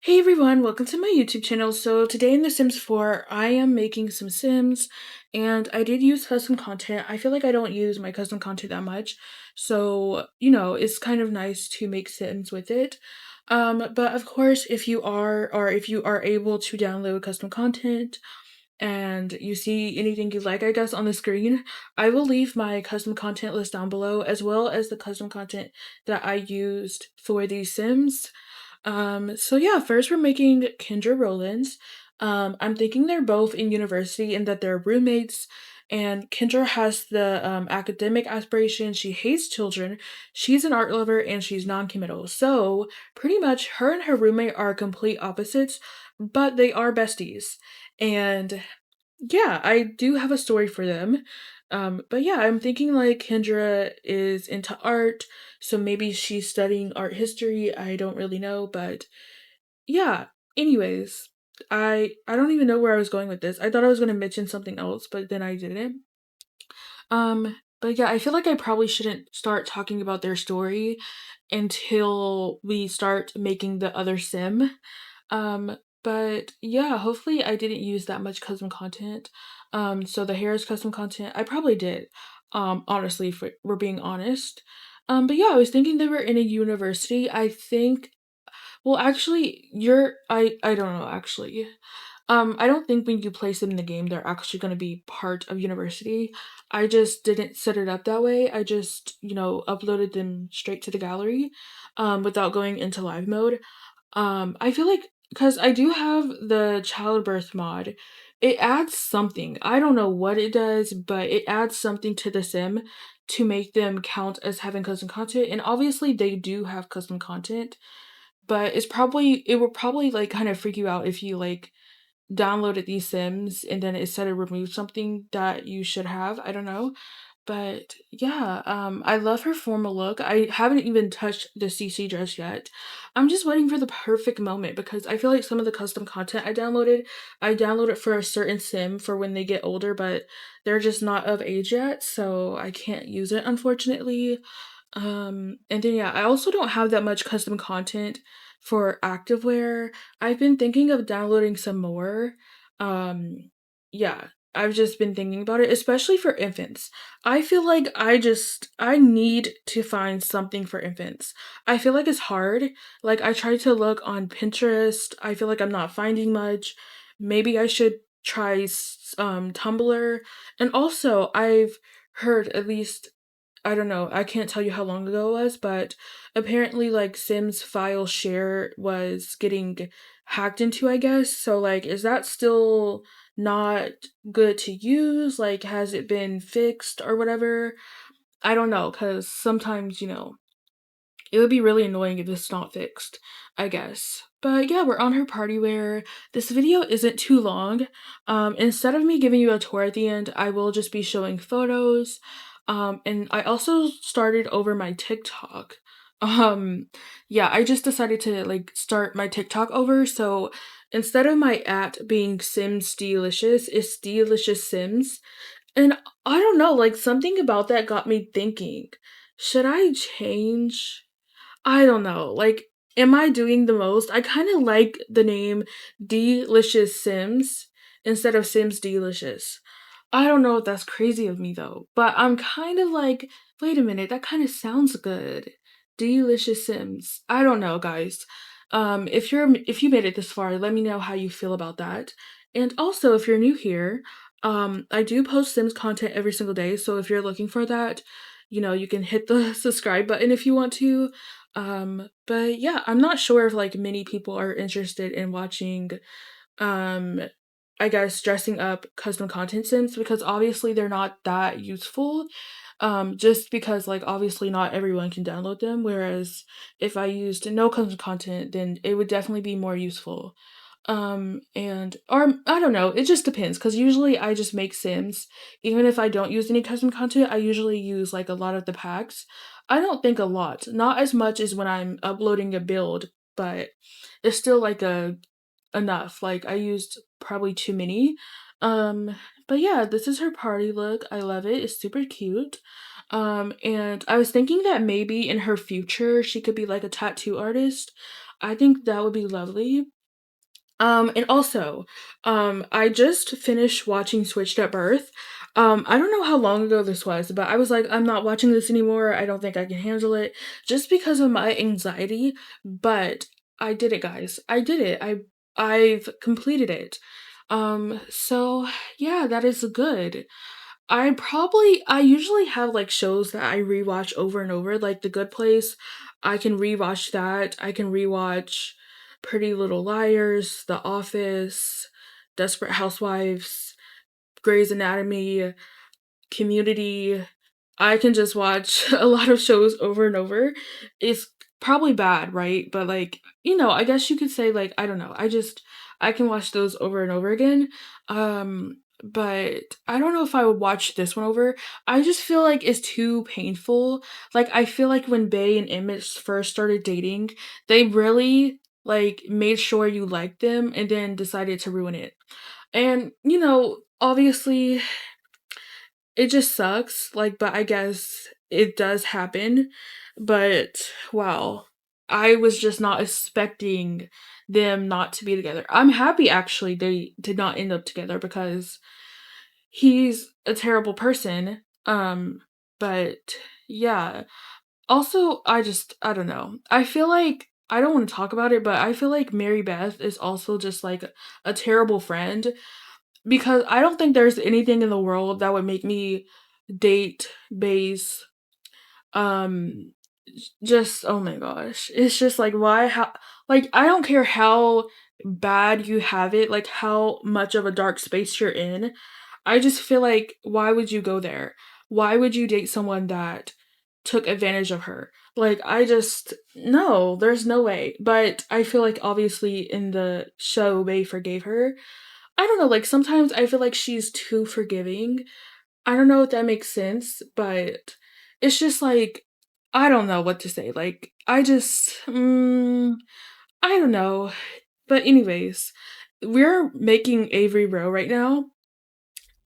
Hey everyone, welcome to my YouTube channel. So today in The Sims 4, I am making some Sims, and I did use custom content. I feel like I don't use my custom content that much, so it's kind of nice to make Sims with it. But of course, if you are able to download custom content and you see anything you like, I guess, on the screen, I will leave my custom content list down below, as well as the custom content that I used for these Sims. So yeah, first we're making Kendra Rollins. I'm thinking they're both in university and that they're roommates. And Kendra has the academic aspirations. She hates children. She's an art lover and she's non-committal. So pretty much her and her roommate are complete opposites, but they are besties. And yeah, I do have a story for them. But yeah, I'm thinking like Kendra is into art, so maybe she's studying art history. I don't really know, but yeah. Anyways, I don't even know where I was going with this. I thought I was going to mention something else, but then I didn't. But yeah, I feel like I probably shouldn't start talking about their story until we start making the other sim. But yeah, hopefully I didn't use that much custom content. So the hair is custom content. I probably did. Honestly, if we're being honest. But yeah, I was thinking they were in a university. I think, well, actually, I don't know, actually. I don't think when you place them in the game, they're actually going to be part of university. I just didn't set it up that way. I just, uploaded them straight to the gallery, without going into live mode. I feel like because I do have the childbirth mod, it adds something. I don't know what it does, but it adds something to the sim to make them count as having custom content. And obviously they do have custom content, but it would probably like kind of freak you out if you like downloaded these sims and then it said to remove something that you should have. I don't know. But yeah, I love her formal look. I haven't even touched the CC dress yet. I'm just waiting for the perfect moment because I feel like some of the custom content I downloaded for a certain sim for when they get older, but they're just not of age yet, so I can't use it unfortunately. And then yeah, I also don't have that much custom content for activewear. I've been thinking of downloading some more. Yeah, I've just been thinking about it, especially for infants. I feel like I need to find something for infants. I feel like it's hard. Like I tried to look on Pinterest. I feel like I'm not finding much. Maybe I should try Tumblr. And also, I've heard at least, I don't know, I can't tell you how long ago it was, but apparently like Sims file share was getting hacked into, I guess. So like is that still not good to use? Like has it been fixed or whatever? I don't know, cuz sometimes, it would be really annoying if it's not fixed, I guess. But yeah, we're on her party wear. This video isn't too long. Instead of me giving you a tour at the end, I will just be showing photos. And I also started over my TikTok. Yeah, I just decided to like start my TikTok over. So instead of my at being simsdeelicious, it's delicious sims. And I don't know, like something about that got me thinking, should I change? I don't know. Like, am I doing the most? I kind of like the name Delicious Sims instead of Sims Delicious. I don't know if that's crazy of me though, but I'm kind of like, wait a minute, that kind of sounds good. Delicious Sims. I don't know, guys. If you made it this far, let me know how you feel about that. And also, if you're new here, I do post Sims content every single day, so if you're looking for that, you can hit the subscribe button if you want to. But yeah, I'm not sure if like many people are interested in watching um I guess dressing up custom content sims because obviously they're not that useful. Just because like obviously not everyone can download them, whereas if I used no custom content, then it would definitely be more useful. And or I don't know, it just depends because usually I just make sims. Even if I don't use any custom content, I usually use like a lot of the packs. I don't think a lot, not as much as when I'm uploading a build, but it's still like a enough. Like I used probably too many. But yeah, this is her party look. I love it. It's super cute. And I was thinking that maybe in her future she could be like a tattoo artist. I think that would be lovely. And also, I just finished watching Switched at Birth. I don't know how long ago this was, but I was like, I'm not watching this anymore. I don't think I can handle it just because of my anxiety. But I did it, guys. I did it. I've completed it. So yeah, that is good. I usually have like shows that I rewatch over and over, like The Good Place. I can rewatch that. I can rewatch Pretty Little Liars, The Office, Desperate Housewives, Grey's Anatomy, Community. I can just watch a lot of shows over and over. It's probably bad, right? But like, I guess you could say like, I don't know. I can watch those over and over again. But I don't know if I would watch this one over. I just feel like it's too painful. Like I feel like when Bay and Emmett first started dating, they really like made sure you liked them and then decided to ruin it. And obviously it just sucks, like, but I guess it does happen. But wow, I was just not expecting them not to be together. I'm happy actually they did not end up together because he's a terrible person. But yeah. Also, I don't know. I feel like I don't want to talk about it, but I feel like Mary Beth is also just like a terrible friend because I don't think there's anything in the world that would make me date base. Um, just oh my gosh, it's just like why how like I don't care how bad you have it, like how much of a dark space you're in. I just feel like why would you go there? Why would you date someone that took advantage of her? Like I just no, there's no way. But I feel like obviously in the show they forgave her. I don't know, like sometimes I feel like she's too forgiving. I don't know if that makes sense, but it's just like I don't know what to say. Like I don't know. But anyways, we're making Avery Rowe right now,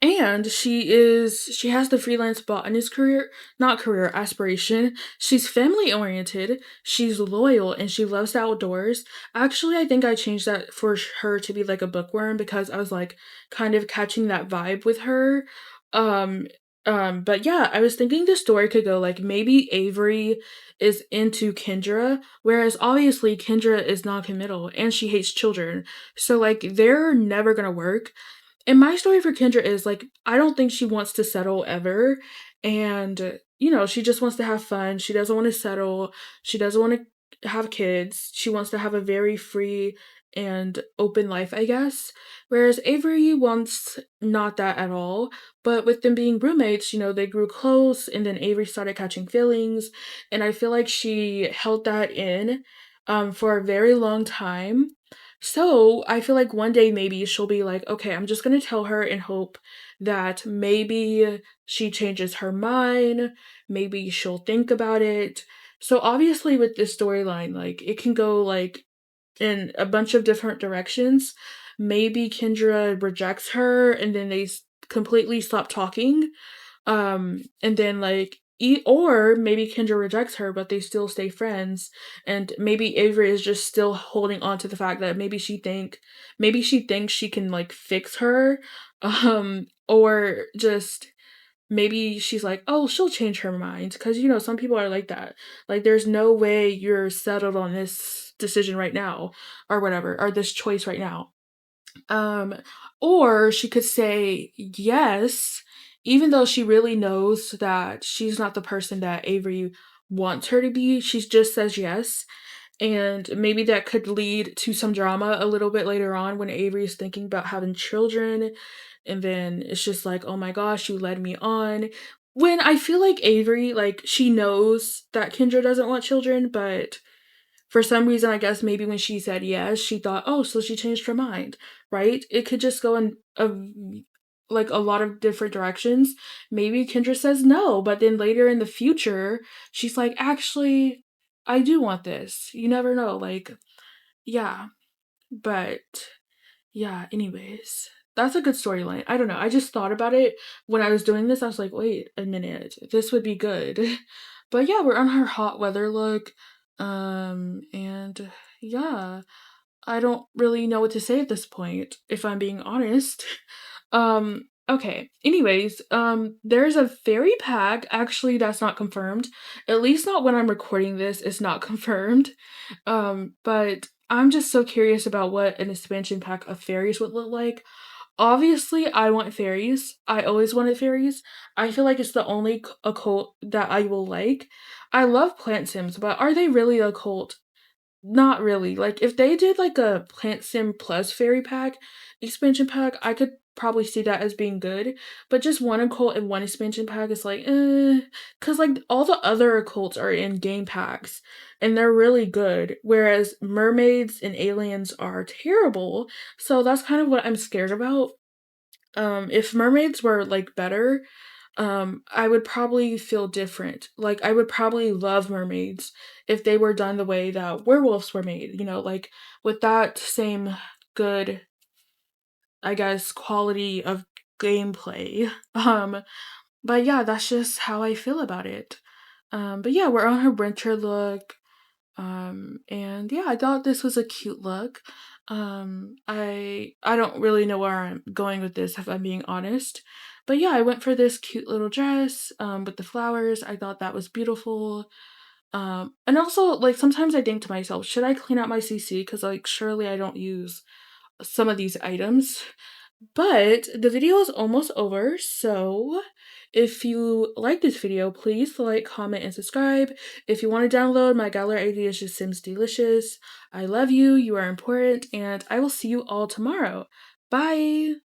and she has the freelance botanist career, not career, aspiration. She's family oriented, she's loyal, and she loves the outdoors. Actually, I think I changed that for her to be like a bookworm because I was like kind of catching that vibe with her. Um but yeah, I was thinking the story could go like maybe Avery is into Kendra, whereas obviously Kendra is non-committal and she hates children. So like they're never gonna work, and my story for Kendra is like, I don't think she wants to settle ever. And, she just wants to have fun. She doesn't want to settle. She doesn't want to have kids. She wants to have a very free and open life, I guess. Whereas Avery wants not that at all. But with them being roommates, they grew close and then Avery started catching feelings. And I feel like she held that in for a very long time. So I feel like one day maybe she'll be like, okay, I'm just gonna tell her and hope that maybe she changes her mind, maybe she'll think about it. So obviously with this storyline, like it can go like in a bunch of different directions. Maybe Kendra rejects her and then they completely stop talking, and then like or maybe Kendra rejects her, but they still stay friends, and maybe Avery is just still holding on to the fact that maybe she thinks she can like fix her, or just maybe she's like, oh, she'll change her mind because some people are like that. Like, there's no way you're settled on this decision right now, or whatever, or this choice right now. Um, or she could say yes, even though she really knows that she's not the person that Avery wants her to be. She just says yes. And maybe that could lead to some drama a little bit later on when Avery is thinking about having children. And then it's just like, oh my gosh, you led me on. When I feel like Avery, like, she knows that Kendra doesn't want children, but for some reason, I guess maybe when she said yes, she thought, oh, so she changed her mind, right? It could just go in like a lot of different directions. Maybe Kendra says no, but then later in the future, she's like, actually, I do want this. You never know. Like, yeah, but yeah, anyways. That's a good storyline. I don't know. I just thought about it when I was doing this. I was like, wait a minute. This would be good. But yeah, we're on our hot weather look. And yeah. I don't really know what to say at this point, if I'm being honest. Okay. Anyways, there's a fairy pack. Actually, that's not confirmed. At least not when I'm recording this, it's not confirmed. But I'm just so curious about what an expansion pack of fairies would look like. Obviously, I want fairies. I always wanted fairies. I feel like it's the only occult that I will like. I love plant sims, but are they really a cult? Not really. Like, if they did like a Plant Sim Plus fairy pack, expansion pack, I could probably see that as being good. But just one occult and one expansion pack is like, because like all the other occults are in game packs and they're really good, whereas mermaids and aliens are terrible. So that's kind of what I'm scared about. If mermaids were like better, I would probably feel different. Like, I would probably love mermaids if they were done the way that werewolves were made, like with that same good, I guess, quality of gameplay. But yeah, that's just how I feel about it. But yeah, we're on her winter look. And yeah, I thought this was a cute look. I don't really know where I'm going with this if I'm being honest. But yeah, I went for this cute little dress with the flowers. I thought that was beautiful. And also like sometimes I think to myself, should I clean out my CC cuz like surely I don't use some of these items. But the video is almost over, so if you like this video, please like, comment, and subscribe. If you want to download my gallery ID is just simsdeelicious. I love you, you are important, and I will see you all tomorrow. Bye!